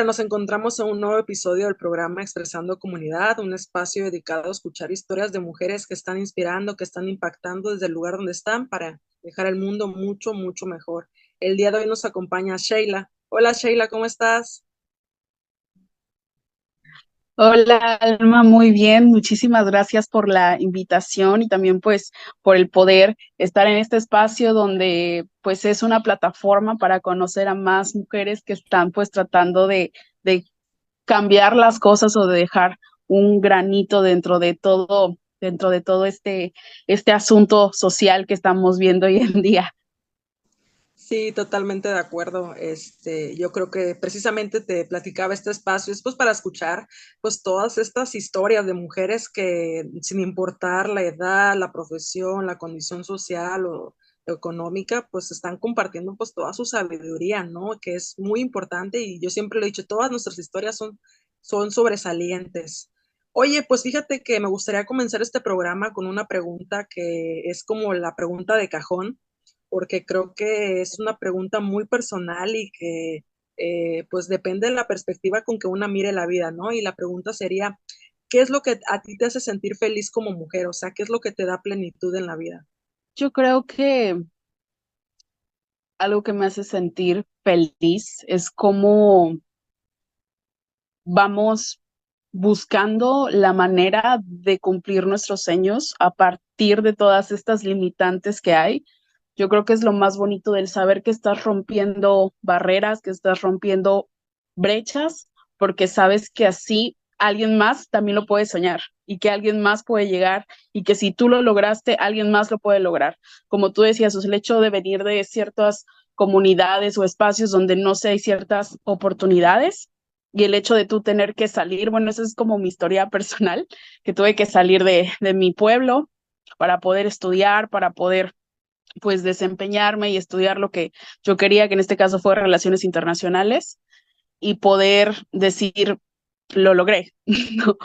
Hola, nos encontramos en un nuevo episodio del programa Expresando Comunidad, un espacio dedicado a escuchar historias de mujeres que están inspirando, que están impactando desde el lugar donde están para dejar el mundo mucho, mucho mejor. El día de hoy nos acompaña Sheila. Hola Sheila, ¿cómo estás? Hola, Alma, muy bien. Muchísimas gracias por la invitación y también pues por el poder estar en este espacio donde pues es una plataforma para conocer a más mujeres que están pues tratando de cambiar las cosas o de dejar un granito dentro de todo este asunto social que estamos viendo hoy en día. Sí, totalmente de acuerdo. Yo creo que precisamente te platicaba este espacio, es pues para escuchar pues todas estas historias de mujeres que sin importar la edad, la profesión, la condición social o económica, pues están compartiendo pues toda su sabiduría, ¿no? Que es muy importante y yo siempre lo he dicho, todas nuestras historias son sobresalientes. Oye, pues fíjate que me gustaría comenzar este programa con una pregunta que es como la pregunta de cajón porque creo que es una pregunta muy personal y que pues depende de la perspectiva con que una mire la vida, ¿no? Y la pregunta sería, ¿qué es lo que a ti te hace sentir feliz como mujer? O sea, ¿qué es lo que te da plenitud en la vida? Yo creo que algo que me hace sentir feliz es cómo vamos buscando la manera de cumplir nuestros sueños a partir de todas estas limitantes que hay. Yo creo que es lo más bonito del saber que estás rompiendo barreras, que estás rompiendo brechas, porque sabes que así alguien más también lo puede soñar y que alguien más puede llegar y que si tú lo lograste, alguien más lo puede lograr. Como tú decías, el hecho de venir de ciertas comunidades o espacios donde no se hay ciertas oportunidades y el hecho de tú tener que salir, bueno, esa es como mi historia personal, que tuve que salir de mi pueblo para poder estudiar, para poder pues desempeñarme y estudiar lo que yo quería, que en este caso fue relaciones internacionales, y poder decir, lo logré, ¿no?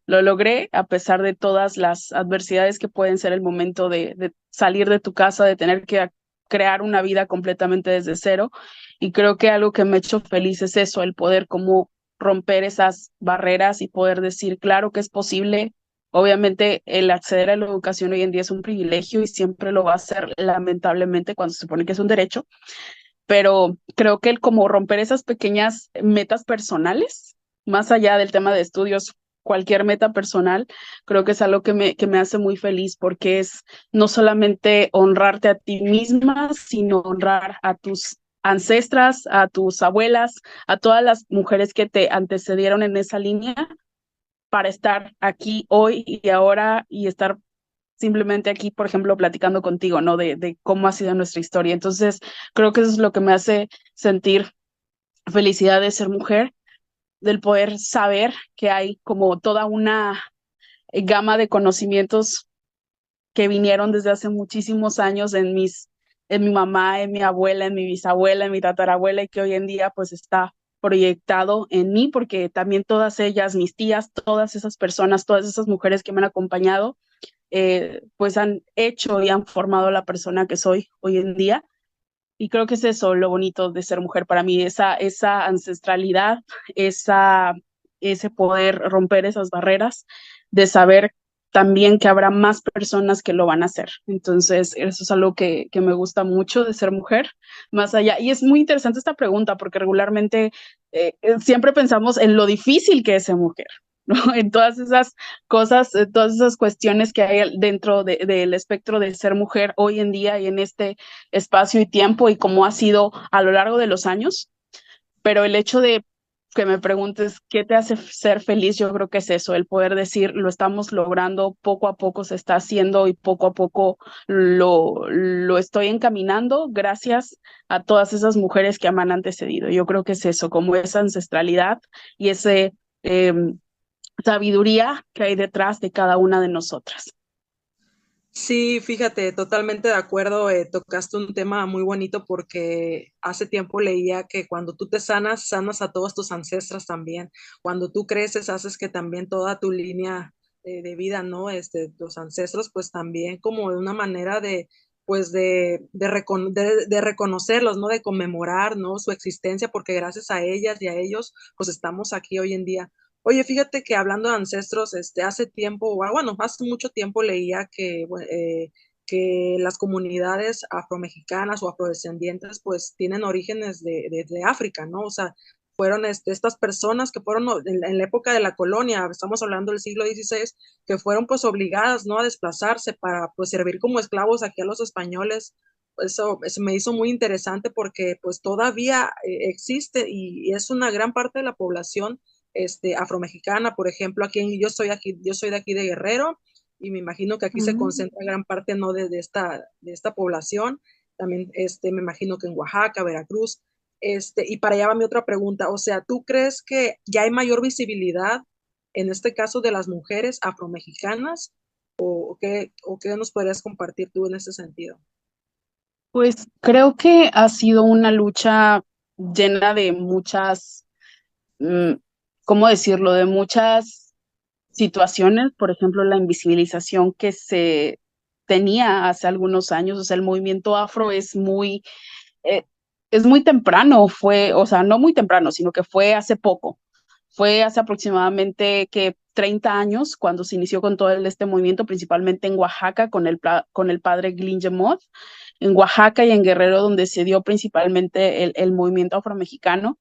Lo logré a pesar de todas las adversidades que pueden ser el momento de salir de tu casa, de tener que crear una vida completamente desde cero. Y creo que algo que me ha hecho feliz es eso, el poder como romper esas barreras y poder decir, claro que es posible. Obviamente el acceder a la educación hoy en día es un privilegio y siempre lo va a ser, lamentablemente, cuando se supone que es un derecho, pero creo que el como romper esas pequeñas metas personales, más allá del tema de estudios, cualquier meta personal, creo que es algo que me hace muy feliz porque es no solamente honrarte a ti misma, sino honrar a tus ancestras, a tus abuelas, a todas las mujeres que te antecedieron en esa línea para estar aquí hoy y ahora y estar simplemente aquí, por ejemplo, platicando contigo, ¿no? De cómo ha sido nuestra historia. Entonces, creo que eso es lo que me hace sentir felicidad de ser mujer, del poder saber que hay como toda una gama de conocimientos que vinieron desde hace muchísimos años en mi mamá, en mi abuela, en mi bisabuela, en mi tatarabuela y que hoy en día pues está proyectado en mí porque también todas ellas, mis tías, todas esas personas, todas esas mujeres que me han acompañado, pues han hecho y han formado la persona que soy hoy en día. Y creo que es eso lo bonito de ser mujer para mí, esa ancestralidad, esa, ese poder romper esas barreras, de saber también que habrá más personas que lo van a hacer. Entonces, eso es algo que me gusta mucho de ser mujer, más allá. Y es muy interesante esta pregunta porque regularmente siempre pensamos en lo difícil que es ser mujer, ¿no? En todas esas cosas, todas esas cuestiones que hay dentro del espectro de ser mujer hoy en día y en este espacio y tiempo y cómo ha sido a lo largo de los años, pero el hecho de que me preguntes qué te hace ser feliz, yo creo que es eso, el poder decir, lo estamos logrando, poco a poco se está haciendo y poco a poco lo estoy encaminando gracias a todas esas mujeres que me han antecedido. Yo creo que es eso, como esa ancestralidad y ese eh, sabiduría que hay detrás de cada una de nosotras. Sí, fíjate, totalmente de acuerdo. Tocaste un tema muy bonito porque hace tiempo leía que cuando tú te sanas, sanas a todos tus ancestros también. Cuando tú creces, haces que también toda tu línea de vida, ¿no? Tus ancestros, pues también como de una manera de pues de reconocerlos, ¿no? De conmemorar, ¿no? Su existencia, porque gracias a ellas y a ellos, pues estamos aquí hoy en día. Oye, fíjate que hablando de ancestros, hace tiempo, bueno, hace mucho tiempo leía que las comunidades afromexicanas o afrodescendientes, pues tienen orígenes de África, ¿no? O sea, fueron estas personas que fueron en la época de la colonia, estamos hablando del siglo XVI, que fueron pues obligadas, ¿no? A desplazarse para pues servir como esclavos aquí a los españoles. Eso me hizo muy interesante porque pues todavía existe y es una gran parte de la población afromexicana. Por ejemplo, yo soy de aquí de Guerrero y me imagino que aquí se Mm. concentra gran parte, ¿no? de esta población. También me imagino que en Oaxaca, Veracruz. Y para allá va mi otra pregunta. O sea, ¿tú crees que ya hay mayor visibilidad en este caso de las mujeres afromexicanas? ¿O qué nos podrías compartir tú en ese sentido? Pues creo que ha sido una lucha llena de muchas, mm, ¿cómo decirlo? De muchas situaciones, por ejemplo, la invisibilización que se tenía hace algunos años, o sea, el movimiento afro eh, es muy temprano, o sea, no muy temprano, sino que fue hace poco. Fue hace aproximadamente que 30 años cuando se inició con todo este movimiento, principalmente en Oaxaca con con el padre Glingemot, en Oaxaca y en Guerrero, donde se dio principalmente el movimiento afromexicano,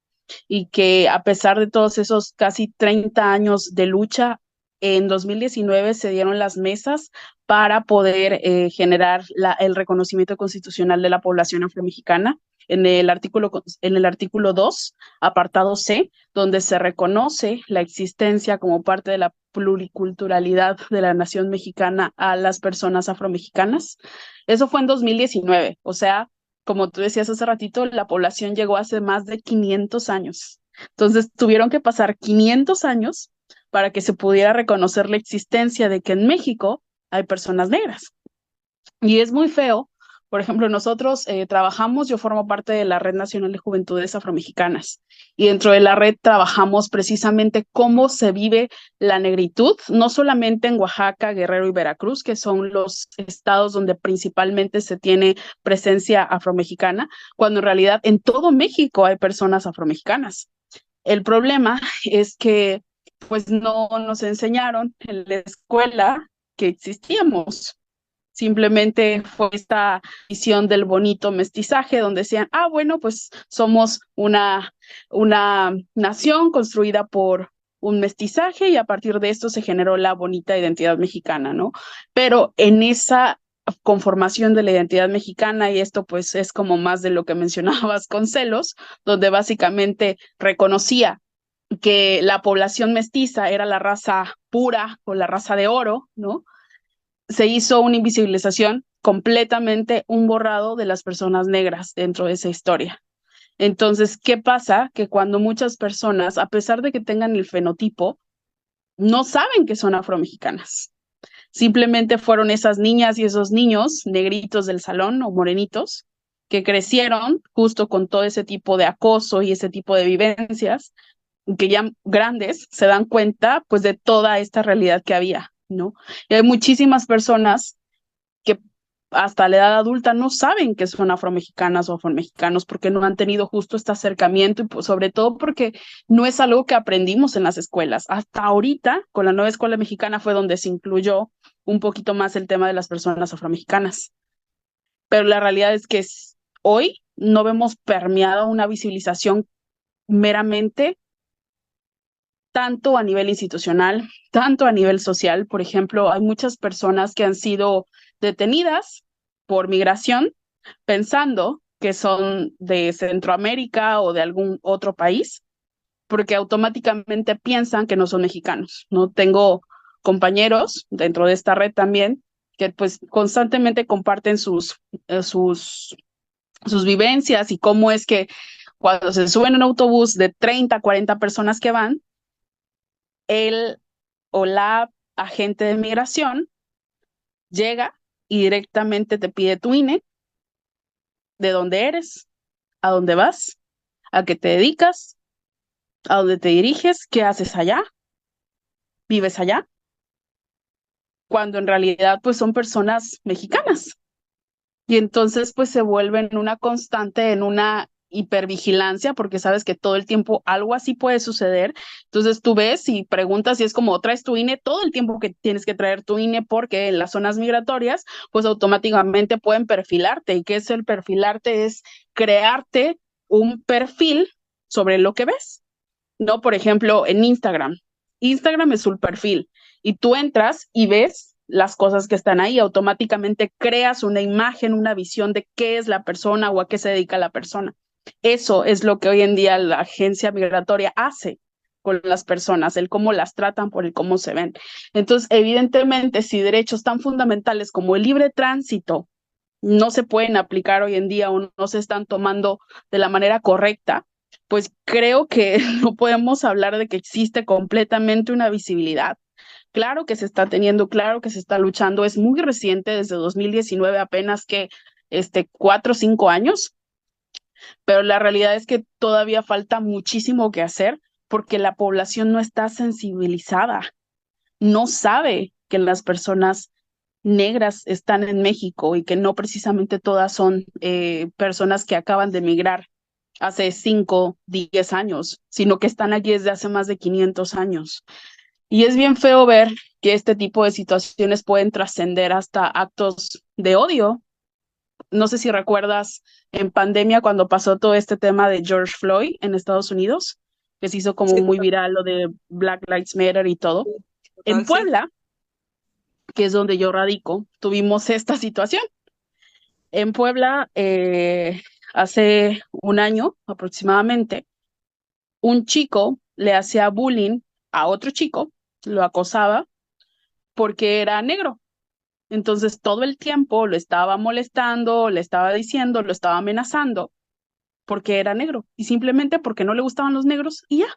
y que a pesar de todos esos casi 30 años de lucha, en 2019 se dieron las mesas para poder generar el reconocimiento constitucional de la población afromexicana en el artículo 2, apartado C, donde se reconoce la existencia como parte de la pluriculturalidad de la nación mexicana a las personas afromexicanas. Eso fue en 2019, o sea, como tú decías hace ratito, la población llegó hace más de 500 años. Entonces tuvieron que pasar 500 años para que se pudiera reconocer la existencia de que en México hay personas negras. Y es muy feo. Por ejemplo, nosotros yo formo parte de la Red Nacional de Juventudes Afromexicanas, y dentro de la red trabajamos precisamente cómo se vive la negritud, no solamente en Oaxaca, Guerrero y Veracruz, que son los estados donde principalmente se tiene presencia afromexicana, cuando en realidad en todo México hay personas afromexicanas. El problema es que pues no nos enseñaron en la escuela que existíamos. Simplemente fue esta visión del bonito mestizaje, donde decían, ah, bueno, pues somos una nación construida por un mestizaje y a partir de esto se generó la bonita identidad mexicana, ¿no? Pero en esa conformación de la identidad mexicana, y esto pues es como más de lo que mencionabas con celos, donde básicamente reconocía que la población mestiza era la raza pura o la raza de oro, ¿no? Se hizo una invisibilización, completamente un borrado de las personas negras dentro de esa historia. Entonces, ¿qué pasa? Que cuando muchas personas, a pesar de que tengan el fenotipo, no saben que son afromexicanas. Simplemente fueron esas niñas y esos niños negritos del salón o morenitos que crecieron justo con todo ese tipo de acoso y ese tipo de vivencias, que ya grandes se dan cuenta pues de toda esta realidad que había, ¿no? Y hay muchísimas personas que hasta la edad adulta no saben que son afromexicanas o afromexicanos porque no han tenido justo este acercamiento y pues, sobre todo porque no es algo que aprendimos en las escuelas. Hasta ahorita, con la nueva escuela mexicana, fue donde se incluyó un poquito más el tema de las personas afromexicanas. Pero la realidad es que hoy no vemos permeada una visibilización meramente tanto a nivel institucional, tanto a nivel social. Por ejemplo, hay muchas personas que han sido detenidas por migración pensando que son de Centroamérica o de algún otro país, porque automáticamente piensan que no son mexicanos. No tengo compañeros dentro de esta red también que pues constantemente comparten sus vivencias y cómo es que cuando se suben a un autobús de 30, 40 personas que van, el o la agente de migración llega y directamente te pide tu INE, de dónde eres, a dónde vas, a qué te dedicas, a dónde te diriges, qué haces allá, vives allá, cuando en realidad pues son personas mexicanas. y entonces pues se vuelve en una constante, en una hipervigilancia, porque sabes que todo el tiempo algo así puede suceder. Entonces tú ves y preguntas y es como, ¿traes tu INE? Todo el tiempo que tienes que traer tu INE porque en las zonas migratorias pues automáticamente pueden perfilarte. ¿Y qué es el perfilarte? Es crearte un perfil sobre lo que ves, ¿no? Por ejemplo, en Instagram. Instagram es un perfil y tú entras y ves las cosas que están ahí, automáticamente creas una imagen, una visión de qué es la persona o a qué se dedica la persona. Eso es lo que hoy en día la agencia migratoria hace con las personas, el cómo las tratan por el cómo se ven. Entonces, evidentemente, si derechos tan fundamentales como el libre tránsito no se pueden aplicar hoy en día o no se están tomando de la manera correcta, pues creo que no podemos hablar de que existe completamente una visibilidad. Claro que se está teniendo, claro que se está luchando, es muy reciente, desde 2019 apenas que 4 o 5 años, pero la realidad es que todavía falta muchísimo que hacer porque la población no está sensibilizada, no sabe que las personas negras están en México y que no precisamente todas son personas que acaban de emigrar hace 5, 10 años, sino que están aquí desde hace más de 500 años. Y es bien feo ver que este tipo de situaciones pueden trascender hasta actos de odio. No sé si recuerdas en pandemia cuando pasó todo este tema de George Floyd en Estados Unidos, que se hizo como Sí, muy viral lo de Black Lives Matter y todo. En total, sí. Puebla, que es donde yo radico, tuvimos esta situación. En Puebla, hace un año aproximadamente, un chico le hacía bullying a otro chico, lo acosaba porque era negro. Entonces todo el tiempo lo estaba molestando, le estaba diciendo, lo estaba amenazando porque era negro y simplemente porque no le gustaban los negros y ya.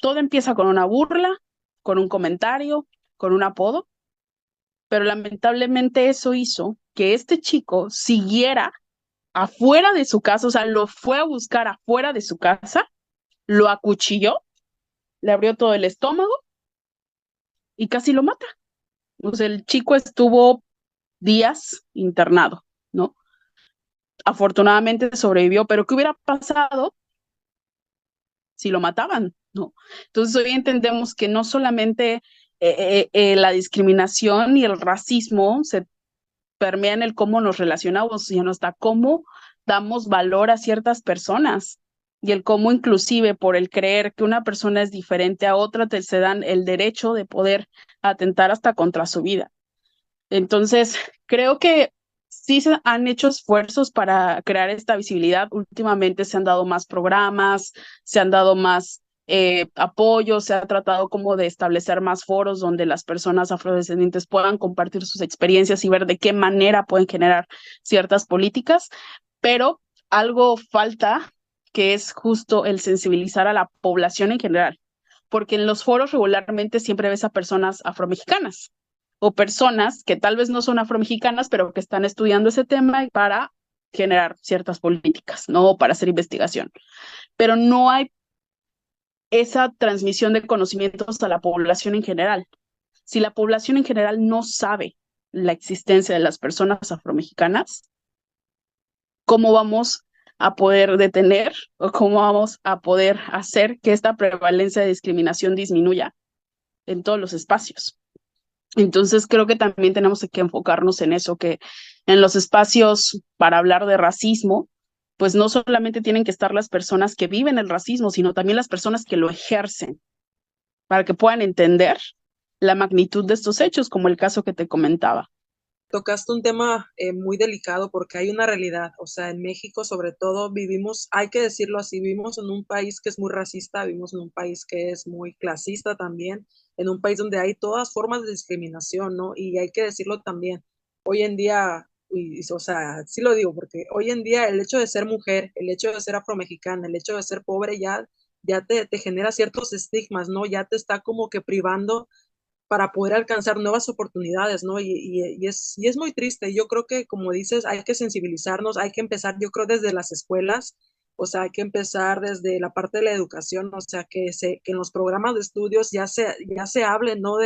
Todo empieza con una burla, con un comentario, con un apodo, pero lamentablemente eso hizo que este chico siguiera afuera de su casa, o sea, lo fue a buscar afuera de su casa, lo acuchilló, le abrió todo el estómago y casi lo mata. O sea, el chico estuvo días internado, ¿no? Afortunadamente sobrevivió, pero ¿qué hubiera pasado si lo mataban? ¿No? Entonces hoy entendemos que no solamente la discriminación y el racismo se permea en el cómo nos relacionamos, sino hasta cómo damos valor a ciertas personas y el cómo inclusive por el creer que una persona es diferente a otra, te se dan el derecho de poder atentar hasta contra su vida. Entonces, creo que sí se han hecho esfuerzos para crear esta visibilidad. Últimamente se han dado más programas, se han dado más apoyo, se ha tratado como de establecer más foros donde las personas afrodescendientes puedan compartir sus experiencias y ver de qué manera pueden generar ciertas políticas, pero algo falta que es justo el sensibilizar a la población en general, porque en los foros regularmente siempre ves a personas afromexicanas o personas que tal vez no son afromexicanas, pero que están estudiando ese tema para generar ciertas políticas, ¿no? Para hacer investigación. Pero no hay esa transmisión de conocimientos a la población en general. Si la población en general no sabe la existencia de las personas afromexicanas, ¿cómo vamos a poder detener o cómo vamos a poder hacer que esta prevalencia de discriminación disminuya en todos los espacios? Entonces creo que también tenemos que enfocarnos en eso, que en los espacios para hablar de racismo, pues no solamente tienen que estar las personas que viven el racismo, sino también las personas que lo ejercen, para que puedan entender la magnitud de estos hechos, como el caso que te comentaba. Tocaste un tema muy delicado porque hay una realidad, o sea, en México sobre todo vivimos, hay que decirlo así, vivimos en un país que es muy racista, vivimos en un país que es muy clasista también, en un país donde hay todas formas de discriminación, ¿no? Y hay que decirlo también, hoy en día, o sea, sí lo digo, porque hoy en día el hecho de ser mujer, el hecho de ser afromexicana, el hecho de ser pobre ya te genera ciertos estigmas, ¿no? Ya te está como que privando para poder alcanzar nuevas oportunidades, ¿no? Y es muy triste. Yo creo que, como dices, hay que sensibilizarnos, hay que empezar, yo creo, desde las escuelas, o sea, hay que empezar desde la parte de la educación, o sea, que en los programas de estudios ya se hable, ¿no?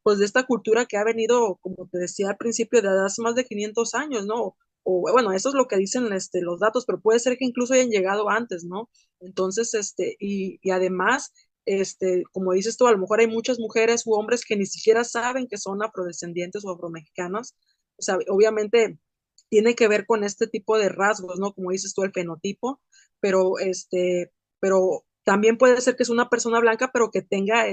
pues de esta cultura que ha venido, como te decía al principio, de hace más de 500 años, ¿no? O bueno, eso es lo que dicen los datos, pero puede ser que incluso hayan llegado antes, ¿no? Entonces, y además, como dices tú, a lo mejor hay muchas mujeres u hombres que ni siquiera saben que son afrodescendientes o afromexicanos. O sea, obviamente tiene que ver con este tipo de rasgos, ¿no? Como dices tú, el fenotipo, pero pero también puede ser que es una persona blanca, pero que tenga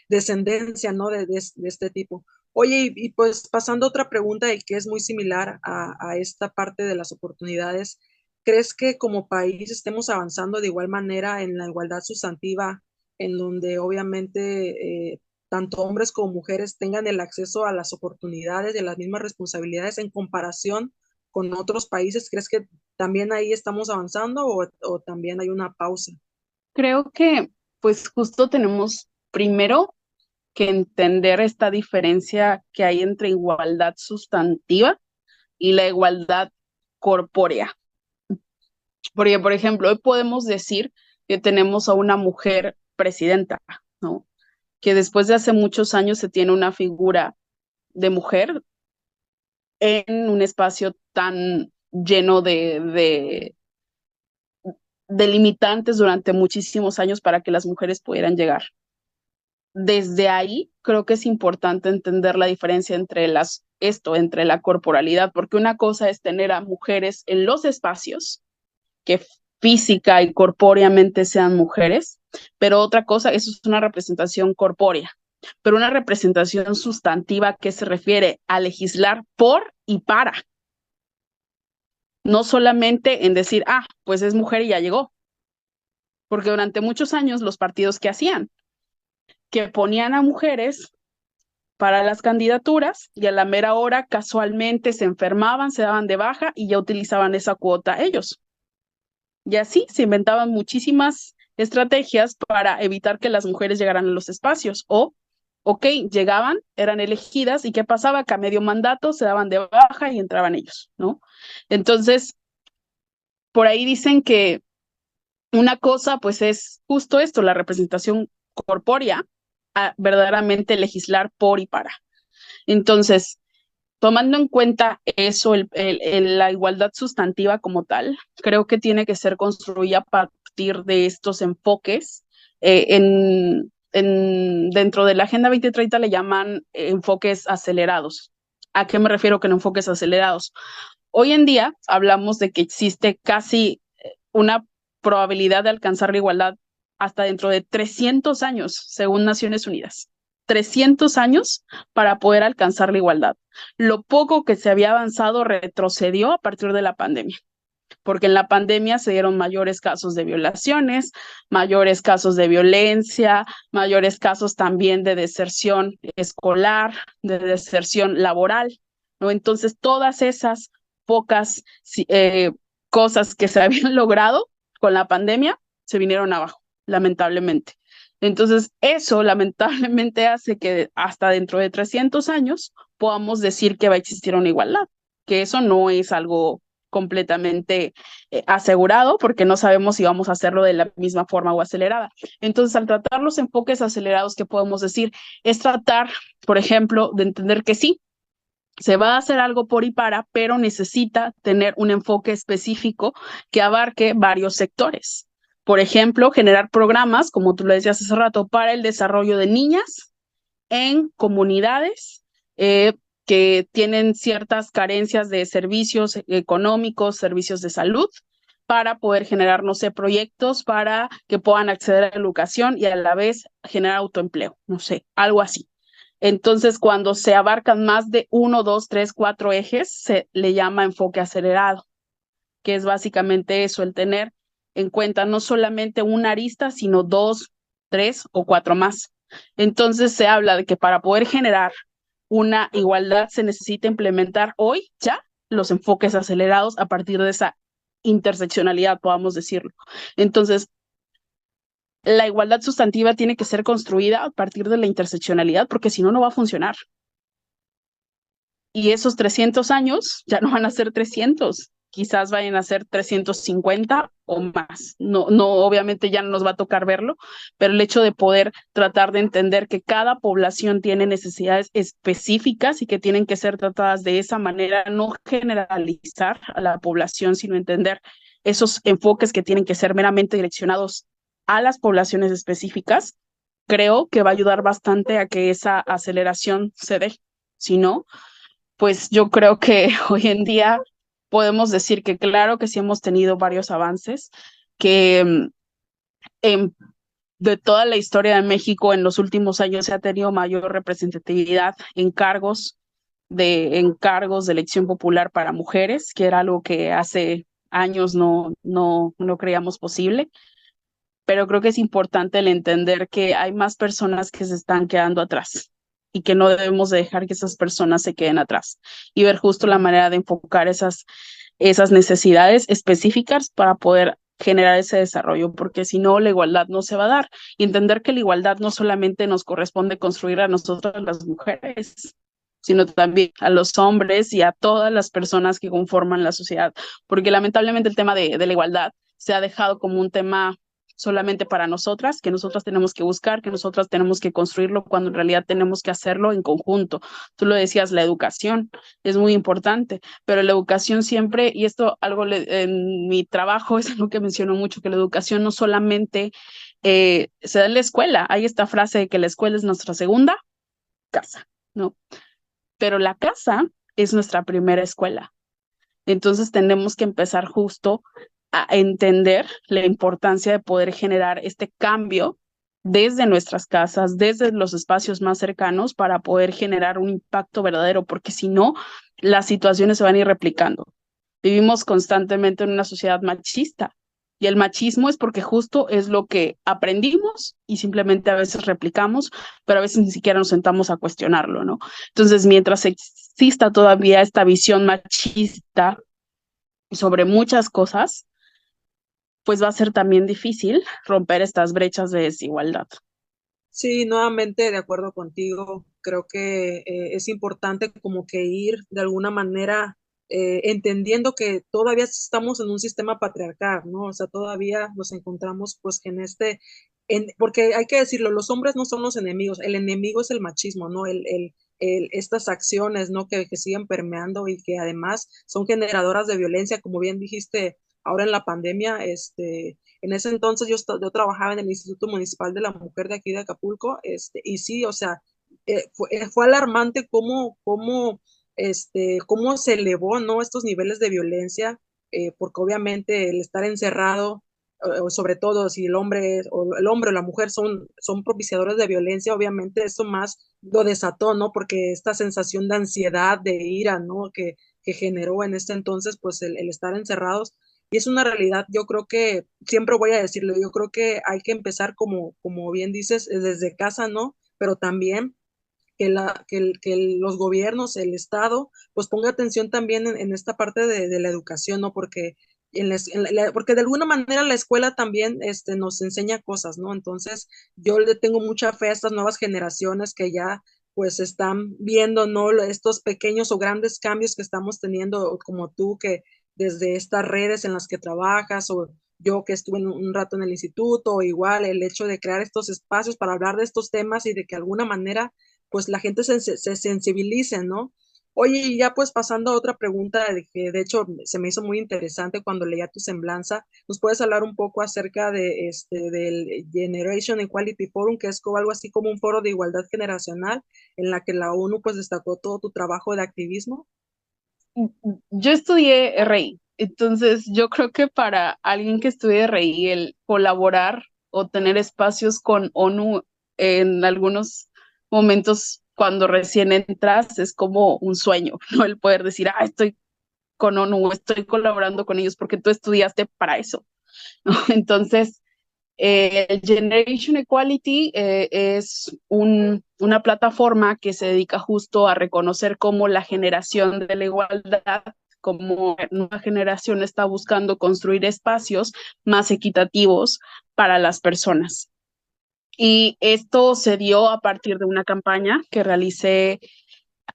descendencia, ¿no? De este tipo. Oye, pues pasando a otra pregunta y que es muy similar a esta parte de las oportunidades, ¿crees que como país estemos avanzando de igual manera en la igualdad sustantiva, en donde obviamente tanto hombres como mujeres tengan el acceso a las oportunidades y a las mismas responsabilidades en comparación con otros países? ¿Crees que también ahí estamos avanzando o también hay una pausa? Creo que pues justo tenemos primero que entender esta diferencia que hay entre igualdad sustantiva y la igualdad corpórea. Porque, por ejemplo, hoy podemos decir que tenemos a una mujer presidenta, ¿no? Que después de hace muchos años se tiene una figura de mujer en un espacio tan lleno de limitantes durante muchísimos años para que las mujeres pudieran llegar. Desde ahí creo que es importante entender la diferencia entre entre la corporalidad, porque una cosa es tener a mujeres en los espacios que física y corpóreamente sean mujeres, pero otra cosa, eso es una representación corpórea, pero una representación sustantiva que se refiere a legislar por y para, no solamente en decir, pues es mujer y ya llegó, porque durante muchos años los partidos que hacían, que ponían a mujeres para las candidaturas y a la mera hora casualmente se enfermaban, se daban de baja y ya utilizaban esa cuota ellos. Y así se inventaban muchísimas estrategias para evitar que las mujeres llegaran a los espacios. Ok, llegaban, eran elegidas, ¿y qué pasaba? Que a medio mandato se daban de baja y entraban ellos, ¿no? Entonces, por ahí dicen que una cosa, pues es justo esto, la representación corpórea, a verdaderamente legislar por y para. Entonces, tomando en cuenta eso, la igualdad sustantiva como tal, creo que tiene que ser construida a partir de estos enfoques. Dentro de la Agenda 2030 le llaman enfoques acelerados. ¿A qué me refiero con enfoques acelerados? Hoy en día hablamos de que existe casi una probabilidad de alcanzar la igualdad hasta dentro de 300 años, según Naciones Unidas. 300 años para poder alcanzar la igualdad. Lo poco que se había avanzado retrocedió a partir de la pandemia, porque en la pandemia se dieron mayores casos de violaciones, mayores casos de violencia, mayores casos también de deserción escolar, de deserción laboral, ¿no? Entonces, todas esas pocas cosas que se habían logrado con la pandemia se vinieron abajo, lamentablemente. Entonces, eso lamentablemente hace que hasta dentro de 300 años podamos decir que va a existir una igualdad, que eso no es algo completamente asegurado porque no sabemos si vamos a hacerlo de la misma forma o acelerada. Entonces, al tratar los enfoques acelerados, que podemos decir es tratar, por ejemplo, de entender que sí, se va a hacer algo por y para, pero necesita tener un enfoque específico que abarque varios sectores. Por ejemplo, generar programas, como tú lo decías hace rato, para el desarrollo de niñas en comunidades que tienen ciertas carencias de servicios económicos, servicios de salud, para poder generar, no sé, proyectos para que puedan acceder a la educación y a la vez generar autoempleo, no sé, algo así. Entonces, cuando se abarcan más de 1, 2, 3, 4 ejes, se le llama enfoque acelerado, que es básicamente eso, el tener en cuenta no solamente una arista, sino 2, 3 o 4 más. Entonces, se habla de que para poder generar una igualdad se necesita implementar hoy ya los enfoques acelerados a partir de esa interseccionalidad, podamos decirlo. Entonces, la igualdad sustantiva tiene que ser construida a partir de la interseccionalidad, porque si no, no va a funcionar. Y esos 300 años ya no van a ser 300, quizás vayan a ser 350 o más. No, no, obviamente ya no nos va a tocar verlo, pero el hecho de poder tratar de entender que cada población tiene necesidades específicas y que tienen que ser tratadas de esa manera, no generalizar a la población, sino entender esos enfoques que tienen que ser meramente direccionados a las poblaciones específicas, creo que va a ayudar bastante a que esa aceleración se dé. Si no, pues yo creo que hoy en día podemos decir que claro que sí hemos tenido varios avances, que en, de toda la historia de México en los últimos años se ha tenido mayor representatividad en cargos de elección popular para mujeres, que era algo que hace años no creíamos posible, pero creo que es importante el entender que hay más personas que se están quedando atrás y que no debemos de dejar que esas personas se queden atrás y ver justo la manera de enfocar esas necesidades específicas para poder generar ese desarrollo, porque si no, la igualdad no se va a dar. Y entender que la igualdad no solamente nos corresponde construir a nosotras las mujeres, sino también a los hombres y a todas las personas que conforman la sociedad, porque lamentablemente el tema de la igualdad se ha dejado como un tema solamente para nosotras, que nosotras tenemos que buscar, que nosotras tenemos que construirlo, cuando en realidad tenemos que hacerlo en conjunto. Tú lo decías, la educación es muy importante, pero la educación siempre, y esto algo en mi trabajo es algo que menciono mucho, que la educación no solamente se da en la escuela. Hay esta frase de que la escuela es nuestra segunda casa, ¿no? Pero la casa es nuestra primera escuela. Entonces tenemos que empezar justo a entender la importancia de poder generar este cambio desde nuestras casas, desde los espacios más cercanos, para poder generar un impacto verdadero, porque si no, las situaciones se van a ir replicando. Vivimos constantemente en una sociedad machista y el machismo es porque justo es lo que aprendimos y simplemente a veces replicamos, pero a veces ni siquiera nos sentamos a cuestionarlo, ¿no? Entonces, mientras exista todavía esta visión machista sobre muchas cosas, pues va a ser también difícil romper estas brechas de desigualdad. Sí, nuevamente de acuerdo contigo. Creo que es importante como que ir de alguna manera entendiendo que todavía estamos en un sistema patriarcal, ¿no? O sea, todavía nos encontramos pues en porque hay que decirlo, los hombres no son los enemigos, el enemigo es el machismo, ¿no? Estas acciones, ¿no? Que siguen permeando y que además son generadoras de violencia, como bien dijiste ahora en la pandemia, en ese entonces yo trabajaba en el Instituto Municipal de la Mujer de aquí de Acapulco, y sí, o sea, fue alarmante cómo se elevó, ¿no? Estos niveles de violencia, porque obviamente el estar encerrado, o sobre todo si el hombre o la mujer son propiciadores de violencia, obviamente eso más lo desató, ¿no? Porque esta sensación de ansiedad, de ira, ¿no? Que generó en este entonces, pues el estar encerrados, y es una realidad. Yo creo que, siempre voy a decirlo, yo creo que hay que empezar como bien dices, desde casa, ¿no? Pero también que los gobiernos, el Estado, pues ponga atención también en esta parte de la educación, ¿no? Porque, porque de alguna manera la escuela también nos enseña cosas, ¿no? Entonces, yo le tengo mucha fe a estas nuevas generaciones que ya pues están viendo, ¿no? Estos pequeños o grandes cambios que estamos teniendo, como tú, que desde estas redes en las que trabajas, o yo que estuve un rato en el instituto, o igual el hecho de crear estos espacios para hablar de estos temas y de que de alguna manera pues la gente se sensibilice, ¿no? Oye, y ya pues pasando a otra pregunta de que de hecho se me hizo muy interesante cuando leía tu semblanza, ¿nos puedes hablar un poco acerca del Generation Equality Forum, que es como algo así como un foro de igualdad generacional en la que la ONU pues destacó todo tu trabajo de activismo? Yo estudié RI, entonces yo creo que para alguien que estudie RI, el colaborar o tener espacios con ONU en algunos momentos cuando recién entras es como un sueño, ¿no? El poder decir, estoy con ONU, estoy colaborando con ellos porque tú estudiaste para eso, ¿no? Entonces, el Generation Equality es una plataforma que se dedica justo a reconocer cómo la generación de la igualdad, cómo la nueva generación está buscando construir espacios más equitativos para las personas. Y esto se dio a partir de una campaña que realicé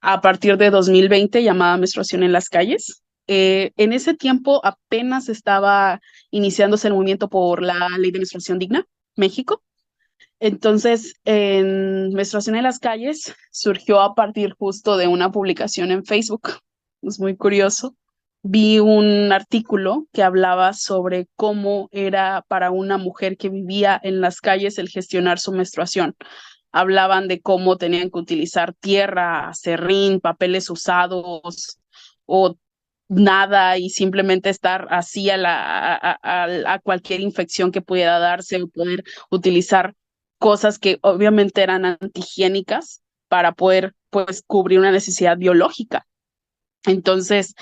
a partir de 2020 llamada Menstruación en las calles, En ese tiempo apenas estaba iniciándose el movimiento por la ley de menstruación digna, México. Entonces, en Menstruación en las calles surgió a partir justo de una publicación en Facebook. Es muy curioso. Vi un artículo que hablaba sobre cómo era para una mujer que vivía en las calles el gestionar su menstruación. Hablaban de cómo tenían que utilizar tierra, serrín, papeles usados o nada y simplemente estar así a cualquier infección que pudiera darse o poder utilizar cosas que obviamente eran antihigiénicas para poder pues cubrir una necesidad biológica. Entonces,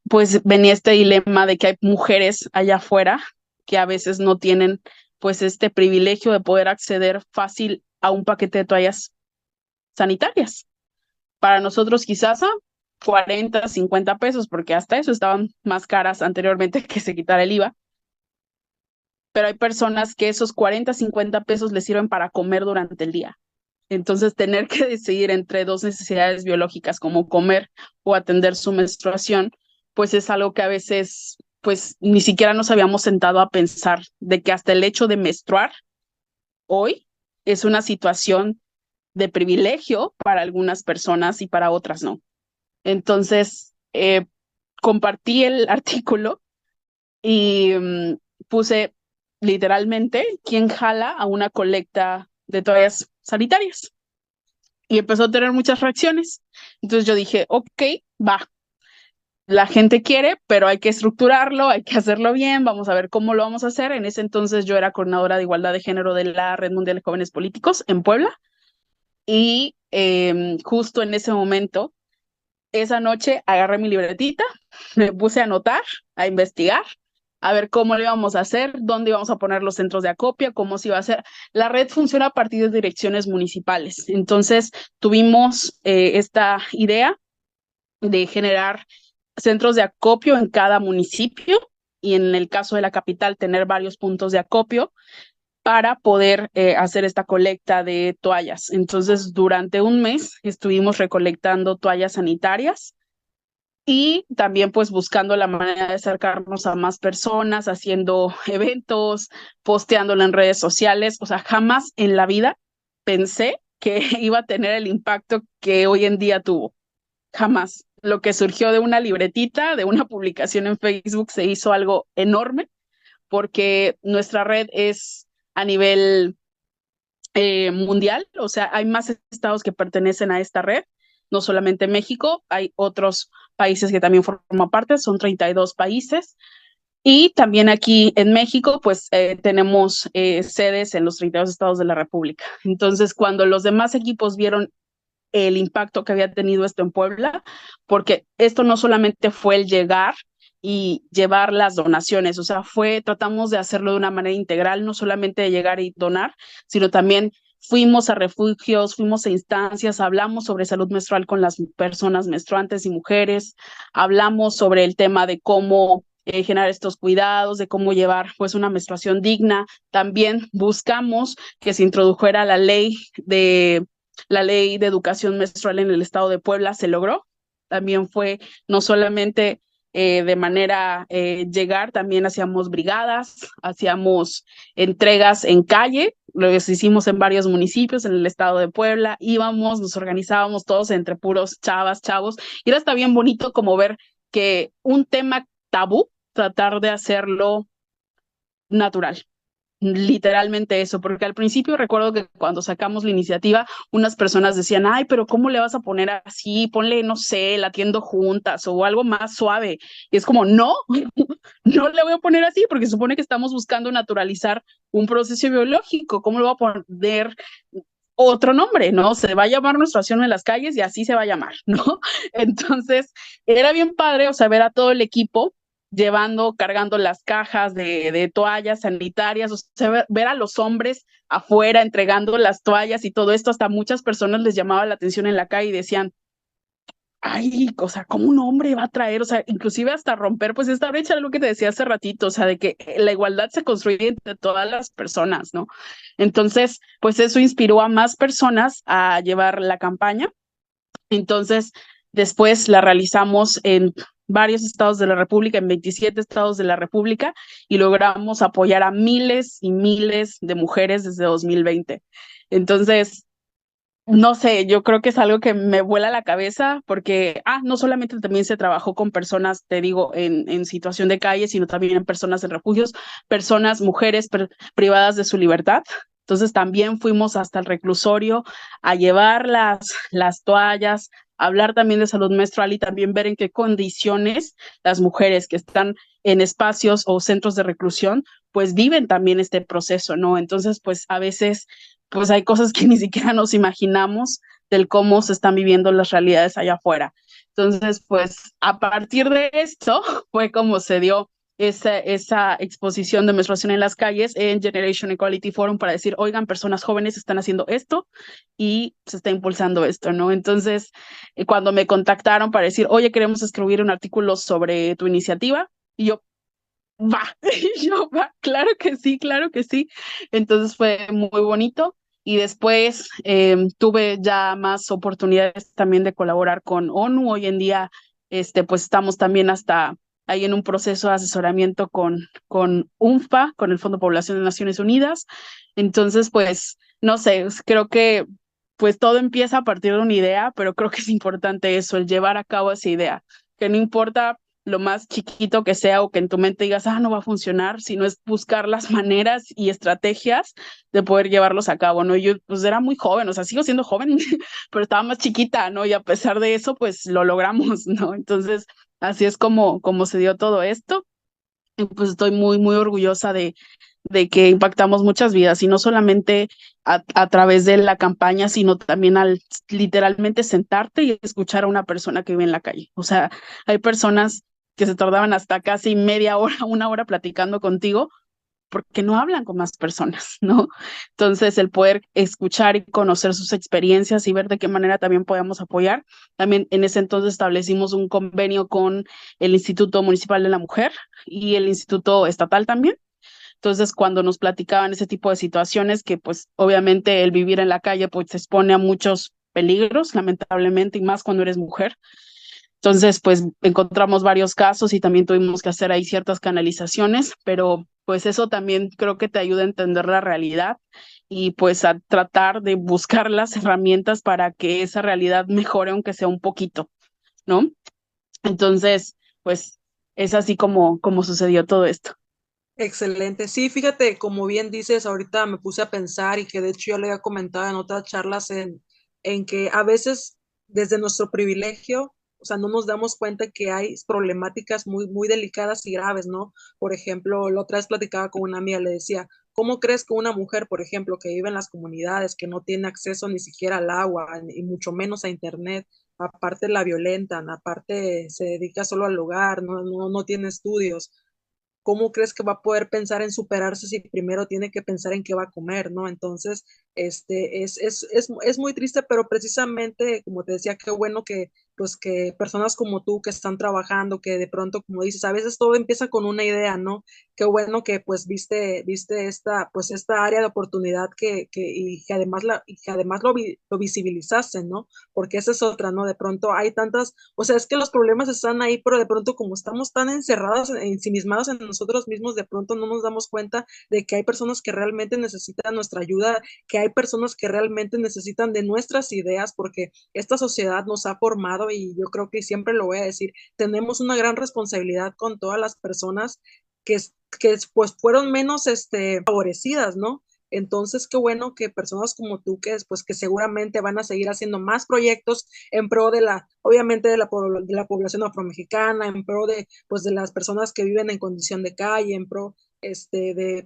pues venía este dilema de que hay mujeres allá afuera que a veces no tienen pues este privilegio de poder acceder fácil a un paquete de toallas sanitarias. Para nosotros quizás a 40, 50 pesos, porque hasta eso estaban más caras anteriormente que se quitara el IVA. Pero hay personas que esos 40, 50 pesos les sirven para comer durante el día. Entonces, tener que decidir entre dos necesidades biológicas, como comer o atender su menstruación, pues es algo que a veces, pues ni siquiera nos habíamos sentado a pensar de que hasta el hecho de menstruar hoy es una situación de privilegio para algunas personas y para otras no. Entonces, compartí el artículo y puse literalmente quién jala a una colecta de toallas sanitarias. Y empezó a tener muchas reacciones. Entonces yo dije, ok, va, la gente quiere, pero hay que estructurarlo, hay que hacerlo bien, vamos a ver cómo lo vamos a hacer. En ese entonces yo era coordinadora de igualdad de género de la Red Mundial de Jóvenes Políticos en Puebla. Y justo en ese momento, esa noche agarré mi libretita, me puse a anotar, a investigar, a ver cómo lo íbamos a hacer, dónde íbamos a poner los centros de acopio, cómo se iba a hacer. La red funciona a partir de direcciones municipales. Entonces, tuvimos esta idea de generar centros de acopio en cada municipio y en el caso de la capital tener varios puntos de acopio para poder hacer esta colecta de toallas. Entonces, durante un mes estuvimos recolectando toallas sanitarias y también pues buscando la manera de acercarnos a más personas, haciendo eventos, posteándolo en redes sociales. O sea, jamás en la vida pensé que iba a tener el impacto que hoy en día tuvo. Jamás. Lo que surgió de una libretita, de una publicación en Facebook, se hizo algo enorme porque nuestra red es a nivel mundial, o sea, hay más estados que pertenecen a esta red, no solamente México, hay otros países que también forman parte, son 32 países. Y también aquí en México, pues tenemos sedes en los 32 estados de la República. Entonces, cuando los demás equipos vieron el impacto que había tenido esto en Puebla, porque esto no solamente fue el llegar y llevar las donaciones, o sea, tratamos de hacerlo de una manera integral, no solamente de llegar y donar, sino también fuimos a refugios, fuimos a instancias, hablamos sobre salud menstrual con las personas menstruantes y mujeres, hablamos sobre el tema de cómo generar estos cuidados, de cómo llevar pues una menstruación digna. También buscamos que se introdujera la ley de educación menstrual en el estado de Puebla. Se logró. También fue no solamente de manera llegar, también hacíamos brigadas, hacíamos entregas en calle, lo hicimos en varios municipios en el estado de Puebla, íbamos, nos organizábamos todos entre puros chavas, chavos, y era hasta bien bonito como ver que un tema tabú, tratar de hacerlo natural. Literalmente eso, porque al principio recuerdo que cuando sacamos la iniciativa, unas personas decían, ay, pero ¿cómo le vas a poner así? Ponle, no sé, latiendo juntas o algo más suave. Y es como, no, no le voy a poner así, porque supone que estamos buscando naturalizar un proceso biológico. ¿Cómo le voy a poner otro nombre? ¿No? Se va a llamar menstruación en las calles y así se va a llamar, ¿no? Entonces, era bien padre, o sea, ver a todo el equipo cargando las cajas de toallas sanitarias, o sea, ver a los hombres afuera entregando las toallas y todo esto, hasta muchas personas les llamaba la atención en la calle y decían, ay, o sea, ¿cómo un hombre va a traer? O sea, inclusive hasta romper pues esta brecha, lo que te decía hace ratito, o sea, de que la igualdad se construye entre todas las personas, ¿no? Entonces, pues eso inspiró a más personas a llevar la campaña. Entonces, después la realizamos en varios estados de la República, en 27 estados de la República, y logramos apoyar a miles y miles de mujeres desde 2020. Entonces, no sé, yo creo que es algo que me vuela la cabeza porque, no solamente también se trabajó con personas, te digo, en situación de calle, sino también en personas en refugios, personas, mujeres privadas de su libertad. Entonces también fuimos hasta el reclusorio a llevar las toallas, a hablar también de salud menstrual y también ver en qué condiciones las mujeres que están en espacios o centros de reclusión, pues viven también este proceso, ¿no? Entonces, pues a veces pues hay cosas que ni siquiera nos imaginamos del cómo se están viviendo las realidades allá afuera. Entonces, pues a partir de esto fue como se dio esa exposición de menstruación en las calles en Generation Equality Forum para decir, oigan, personas jóvenes están haciendo esto y se está impulsando esto, ¿no? Entonces, cuando me contactaron para decir, oye, queremos escribir un artículo sobre tu iniciativa, y yo, va, y yo, va, claro que sí, claro que sí. Entonces fue muy bonito y después tuve ya más oportunidades también de colaborar con ONU. Hoy en día, pues estamos también hasta ahí en un proceso de asesoramiento con UNFPA, con el Fondo de Población de Naciones Unidas. Entonces, pues, no sé, creo que pues todo empieza a partir de una idea, pero creo que es importante eso, el llevar a cabo esa idea, que no importa lo más chiquito que sea o que en tu mente digas, no va a funcionar, sino es buscar las maneras y estrategias de poder llevarlos a cabo, ¿no? Yo pues era muy joven, o sea, sigo siendo joven, pero estaba más chiquita, ¿no? Y a pesar de eso, pues lo logramos, ¿no? Entonces, así es como se dio todo esto. Y pues estoy muy, muy orgullosa de que impactamos muchas vidas y no solamente a través de la campaña, sino también al literalmente sentarte y escuchar a una persona que vive en la calle. O sea, hay personas que se tardaban hasta casi media hora, una hora platicando contigo porque no hablan con más personas, ¿no? Entonces, el poder escuchar y conocer sus experiencias y ver de qué manera también podemos apoyar. También en ese entonces establecimos un convenio con el Instituto Municipal de la Mujer y el Instituto Estatal también. Entonces, cuando nos platicaban ese tipo de situaciones, que pues obviamente el vivir en la calle pues se expone a muchos peligros, lamentablemente, y más cuando eres mujer. Entonces, pues encontramos varios casos y también tuvimos que hacer ahí ciertas canalizaciones, pero pues eso también creo que te ayuda a entender la realidad y pues a tratar de buscar las herramientas para que esa realidad mejore, aunque sea un poquito, ¿no? Entonces, pues es así como sucedió todo esto. Excelente. Sí, fíjate, como bien dices, ahorita me puse a pensar y que de hecho yo le había comentado en otras charlas en que a veces desde nuestro privilegio, o sea, no nos damos cuenta que hay problemáticas muy, muy delicadas y graves, ¿no? Por ejemplo, la otra vez platicaba con una amiga, le decía, ¿cómo crees que una mujer, por ejemplo, que vive en las comunidades, que no tiene acceso ni siquiera al agua y mucho menos a internet, aparte la violentan, aparte se dedica solo al hogar, no tiene estudios? ¿Cómo crees que va a poder pensar en superarse si primero tiene que pensar en qué va a comer, ¿no? Entonces, es muy triste, pero precisamente, como te decía, qué bueno que, pues, que personas como tú que están trabajando, que de pronto, como dices, a veces todo empieza con una idea, ¿no? Qué bueno que, pues, viste esta, pues, esta área de oportunidad y que además, y que además lo visibilizaste, ¿no? Porque esa es otra, ¿no? De pronto hay tantas, o sea, es que los problemas están ahí, pero de pronto como estamos tan encerrados, ensimismados en nosotros mismos, de pronto no nos damos cuenta de que hay personas que realmente necesitan nuestra ayuda, que hay personas que realmente necesitan de nuestras ideas, porque esta sociedad nos ha formado y yo creo que siempre lo voy a decir, tenemos una gran responsabilidad con todas las personas que, que pues fueron menos favorecidas, ¿no? Entonces, qué bueno que personas como tú, pues, que seguramente van a seguir haciendo más proyectos en pro de obviamente de la población afromexicana, en pro de, pues, de las personas que viven en condición de calle, en pro,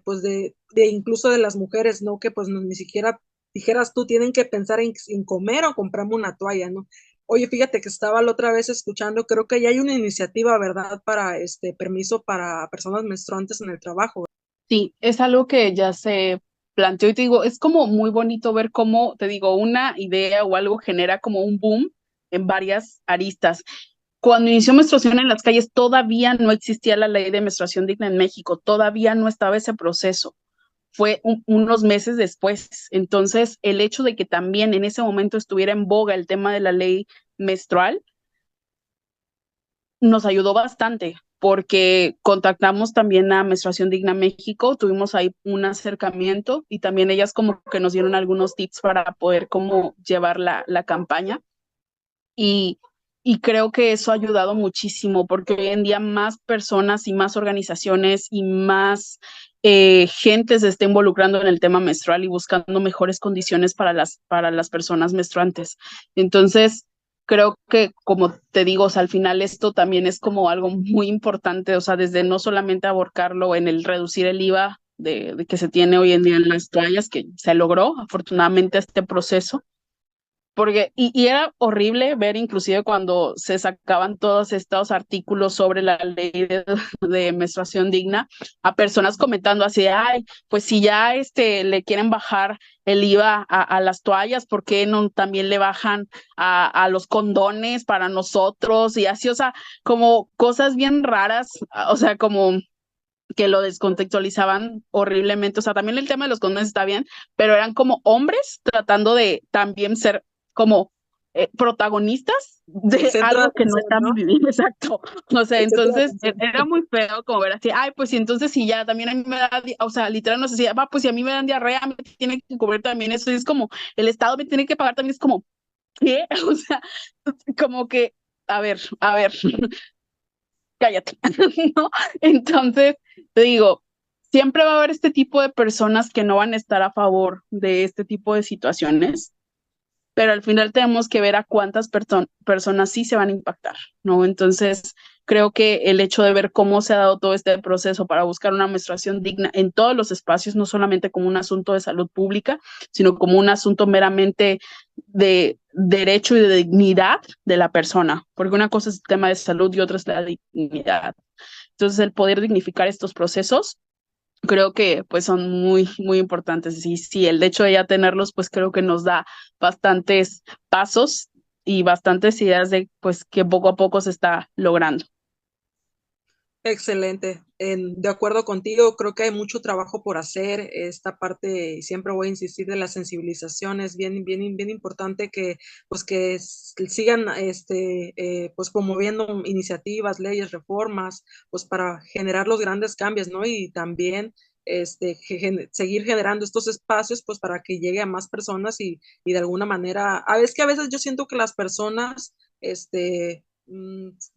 pues, de incluso de las mujeres, ¿no? Que pues ni siquiera dijeras tú, tienen que pensar en comer o comprarme una toalla, ¿no? Oye, fíjate que estaba la otra vez escuchando, creo que ya hay una iniciativa, ¿verdad? Para permiso para personas menstruantes en el trabajo. Sí, es algo que ya se planteó y te digo, es como muy bonito ver cómo, te digo, una idea o algo genera como un boom en varias aristas. Cuando inició menstruación en las calles, todavía no existía la ley de menstruación digna en México, todavía no estaba ese proceso. Fue unos meses después. Entonces, el hecho de que también en ese momento estuviera en boga el tema de la ley menstrual nos ayudó bastante porque contactamos también a Menstruación Digna México, tuvimos ahí un acercamiento y también ellas como que nos dieron algunos tips para poder como llevar la campaña y, y creo que eso ha ayudado muchísimo porque hoy en día más personas y más organizaciones y más gente se está involucrando en el tema menstrual y buscando mejores condiciones para las personas menstruantes. Entonces, creo que, como te digo, o sea, al final esto también es como algo muy importante, o sea, desde no solamente aborcarlo en el reducir el IVA de que se tiene hoy en día en las toallas, que se logró afortunadamente este proceso, porque, y era horrible ver inclusive cuando se sacaban todos estos artículos sobre la ley de menstruación digna, a personas comentando así, ay, pues si ya le quieren bajar el IVA a las toallas, ¿por qué no también le bajan a los condones para nosotros? Y así, o sea, como cosas bien raras, o sea, como que lo descontextualizaban horriblemente. O sea, también el tema de los condones está bien, pero eran como hombres tratando de también ser como protagonistas El de centro de algo que no atención, están ¿no? viviendo, exacto. O sea, El centro de entonces atención. era muy feo como ver así, ay, pues sí, entonces sí, ya también a mí me da, o sea, literal nos decía, va, pues si a mí me dan diarrea, me tiene que cubrir también eso, y es como, el Estado me tiene que pagar también, es como, ¿qué? O sea, como que, a ver, cállate, ¿no? Entonces, te digo, siempre va a haber este tipo de personas que no van a estar a favor de este tipo de situaciones, pero al final tenemos que ver a cuántas personas sí se van a impactar, ¿no? Entonces, creo que el hecho de ver cómo se ha dado todo este proceso para buscar una menstruación digna en todos los espacios, no solamente como un asunto de salud pública, sino como un asunto meramente de derecho y de dignidad de la persona, porque una cosa es el tema de salud y otra es la dignidad. Entonces, el poder dignificar estos procesos creo que pues son muy importantes. Y sí, el hecho de ya tenerlos, pues creo que nos da bastantes pasos y bastantes ideas de pues que poco a poco se está logrando. Excelente. De acuerdo contigo, creo que hay mucho trabajo por hacer. Esta parte, y siempre voy a insistir, de la sensibilización es bien importante que, pues, sigan, pues, promoviendo iniciativas, leyes, reformas, pues, para generar los grandes cambios, ¿no? Y también, seguir generando estos espacios, pues, para que llegue a más personas y de alguna manera, a veces yo siento que las personas,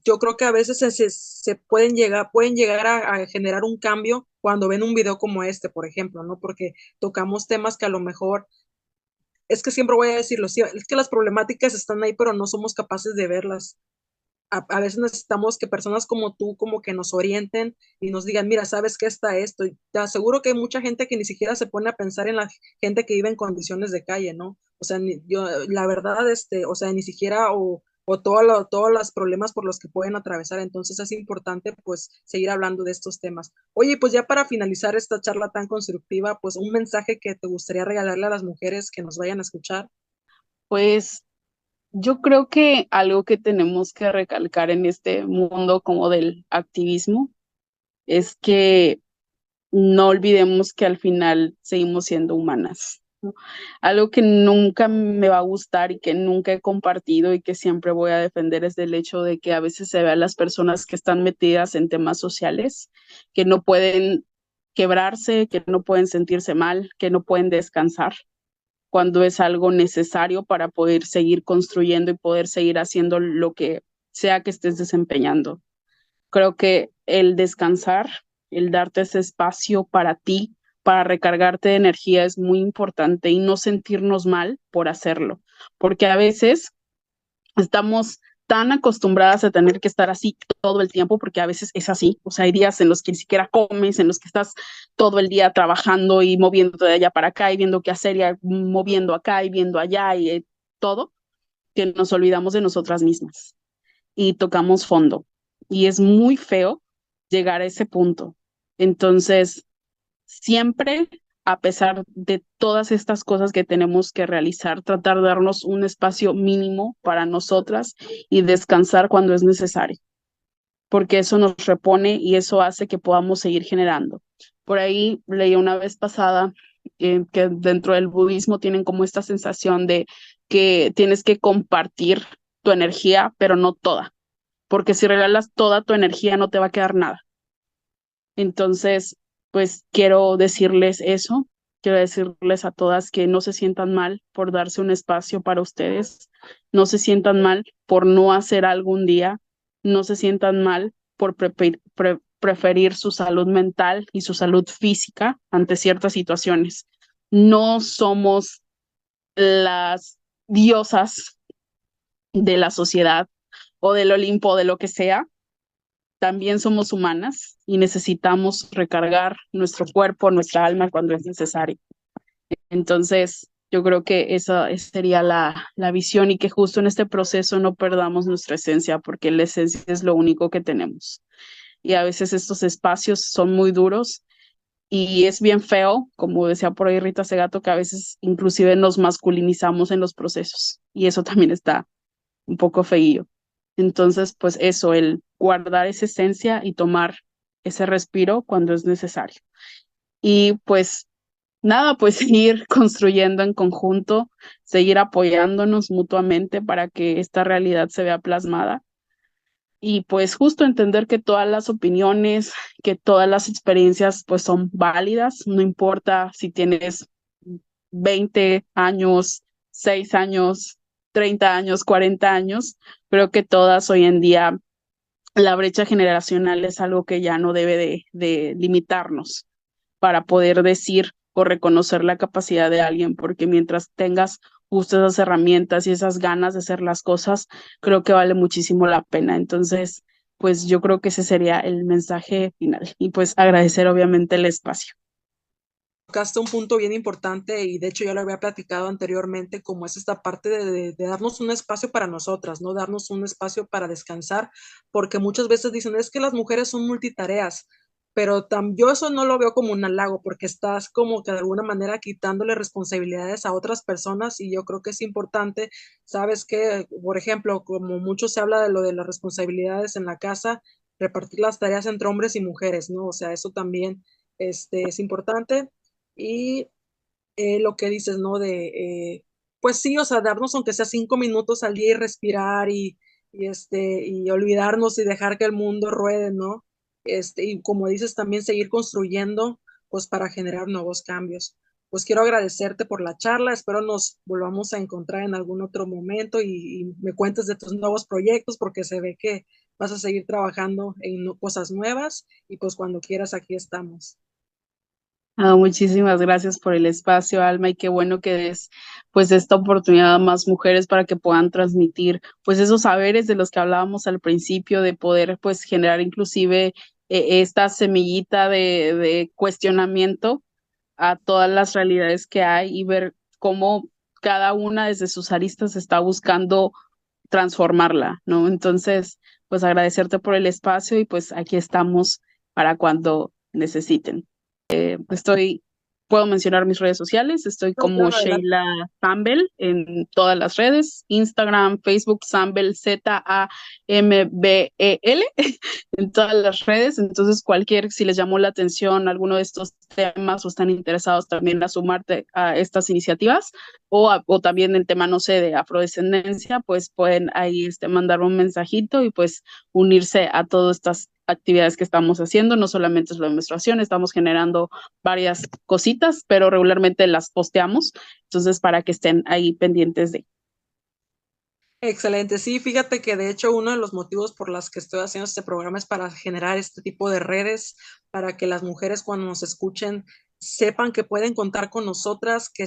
yo creo que a veces se pueden llegar a generar un cambio cuando ven un video como este, por ejemplo, ¿no? Porque tocamos temas que a lo mejor, es que siempre voy a decirlo, sí, es que las problemáticas están ahí, pero no somos capaces de verlas. A veces necesitamos que personas como tú como que nos orienten y nos digan, mira, ¿sabes qué está esto? Y te aseguro que hay mucha gente que ni siquiera se pone a pensar en la gente que vive en condiciones de calle, ¿no? O sea, yo, la verdad, o sea, ni siquiera, o todos los problemas por los que pueden atravesar. Entonces es importante, pues, seguir hablando de estos temas. Oye, pues ya para finalizar esta charla tan constructiva, pues un mensaje que te gustaría regalarle a las mujeres que nos vayan a escuchar. Pues yo creo que algo que tenemos que recalcar en este mundo como del activismo es que no olvidemos que al final seguimos siendo humanas, ¿no? Algo que nunca me va a gustar y que nunca he compartido y que siempre voy a defender es el hecho de que a veces se ve a las personas que están metidas en temas sociales, que no pueden quebrarse, que no pueden sentirse mal, que no pueden descansar, cuando es algo necesario para poder seguir construyendo y poder seguir haciendo lo que sea que estés desempeñando. Creo que el descansar, el darte ese espacio para ti, para recargarte de energía es muy importante y no sentirnos mal por hacerlo, porque a veces estamos tan acostumbradas a tener que estar así todo el tiempo, porque a veces es así, o sea, hay días en los que ni siquiera comes, en los que estás todo el día trabajando y moviéndote de allá para acá y viendo qué hacer y moviendo acá y viendo allá y todo, que nos olvidamos de nosotras mismas y tocamos fondo. Y es muy feo llegar a ese punto. Entonces, siempre, a pesar de todas estas cosas que tenemos que realizar, tratar de darnos un espacio mínimo para nosotras y descansar cuando es necesario, porque eso nos repone y eso hace que podamos seguir generando. Por ahí leí una vez pasada que dentro del budismo tienen como esta sensación de que tienes que compartir tu energía, pero no toda porque si regalas toda tu energía no te va a quedar nada. Entonces, pues quiero decirles eso, quiero decirles a todas que no se sientan mal por darse un espacio para ustedes, no se sientan mal por no hacer algún día, no se sientan mal por preferir su salud mental y su salud física ante ciertas situaciones. No somos las diosas de la sociedad o del Olimpo, de lo que sea. También somos humanas y necesitamos recargar nuestro cuerpo, nuestra alma cuando es necesario. Entonces, yo creo que esa sería la visión, y que justo en este proceso no perdamos nuestra esencia, porque la esencia es lo único que tenemos. Y a veces estos espacios son muy duros y es bien feo, como decía por ahí Rita Segato, que a veces inclusive nos masculinizamos en los procesos, y eso también está un poco feío. Entonces, pues eso, el guardar esa esencia y tomar ese respiro cuando es necesario. Y pues nada, pues seguir construyendo en conjunto, seguir apoyándonos mutuamente para que esta realidad se vea plasmada. Y pues justo entender que todas las opiniones, que todas las experiencias pues son válidas, no importa si tienes 20 años, 6 años, 30 años, 40 años. Creo que todas hoy en día la brecha generacional es algo que ya no debe de limitarnos para poder decir o reconocer la capacidad de alguien, porque mientras tengas justo esas herramientas y esas ganas de hacer las cosas, creo que vale muchísimo la pena. Entonces, pues yo creo que ese sería el mensaje final, y pues agradecer obviamente el espacio. Tocaste un punto bien importante y de hecho ya lo había platicado anteriormente, como es esta parte de darnos un espacio para nosotras, ¿no? Darnos un espacio para descansar, porque muchas veces dicen, es que las mujeres son multitareas, pero yo eso no lo veo como un halago, porque estás como que de alguna manera quitándole responsabilidades a otras personas, y yo creo que es importante, sabes que, por ejemplo, como mucho se habla de lo de las responsabilidades en la casa, repartir las tareas entre hombres y mujeres, ¿no? O sea, eso también es importante. Y lo que dices, ¿no? Pues sí, o sea, darnos aunque sea 5 minutos al día y respirar y olvidarnos y dejar que el mundo ruede, ¿no? Y como dices, también seguir construyendo, pues para generar nuevos cambios. Pues quiero agradecerte por la charla, espero nos volvamos a encontrar en algún otro momento y me cuentes de tus nuevos proyectos, porque se ve que vas a seguir trabajando en cosas nuevas, y pues cuando quieras aquí estamos. Muchísimas gracias por el espacio, Alma, y qué bueno que des pues esta oportunidad a más mujeres para que puedan transmitir pues esos saberes de los que hablábamos al principio, de poder pues generar inclusive esta semillita de cuestionamiento a todas las realidades que hay, y ver cómo cada una desde sus aristas está buscando transformarla, ¿no? Entonces, pues agradecerte por el espacio, y pues aquí estamos para cuando necesiten. Puedo mencionar mis redes sociales, estoy No, como claro, adelante. Sheila Sambel en todas las redes: Instagram, Facebook, Sambel, Zambel, en todas las redes. Entonces, si les llamó la atención alguno de estos temas o están interesados también a sumarte a estas iniciativas, o también el tema, no sé, de afrodescendencia, pues pueden ahí mandarme un mensajito y pues unirse a todas estas actividades que estamos haciendo. No solamente es la menstruación, estamos generando varias cositas, pero regularmente las posteamos, entonces para que estén ahí pendientes de. Excelente, sí, fíjate que de hecho uno de los motivos por los que estoy haciendo este programa es para generar este tipo de redes, para que las mujeres cuando nos escuchen sepan que pueden contar con nosotras, que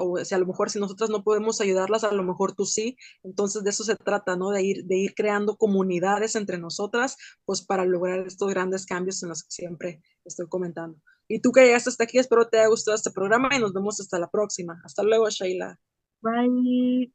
o sea, a lo mejor si nosotras no podemos ayudarlas, a lo mejor tú sí. Entonces de eso se trata, ¿no? De ir creando comunidades entre nosotras, pues para lograr estos grandes cambios en los que siempre estoy comentando. Y tú que llegaste hasta aquí, espero te haya gustado este programa y nos vemos hasta la próxima. Hasta luego, Sheila. Bye.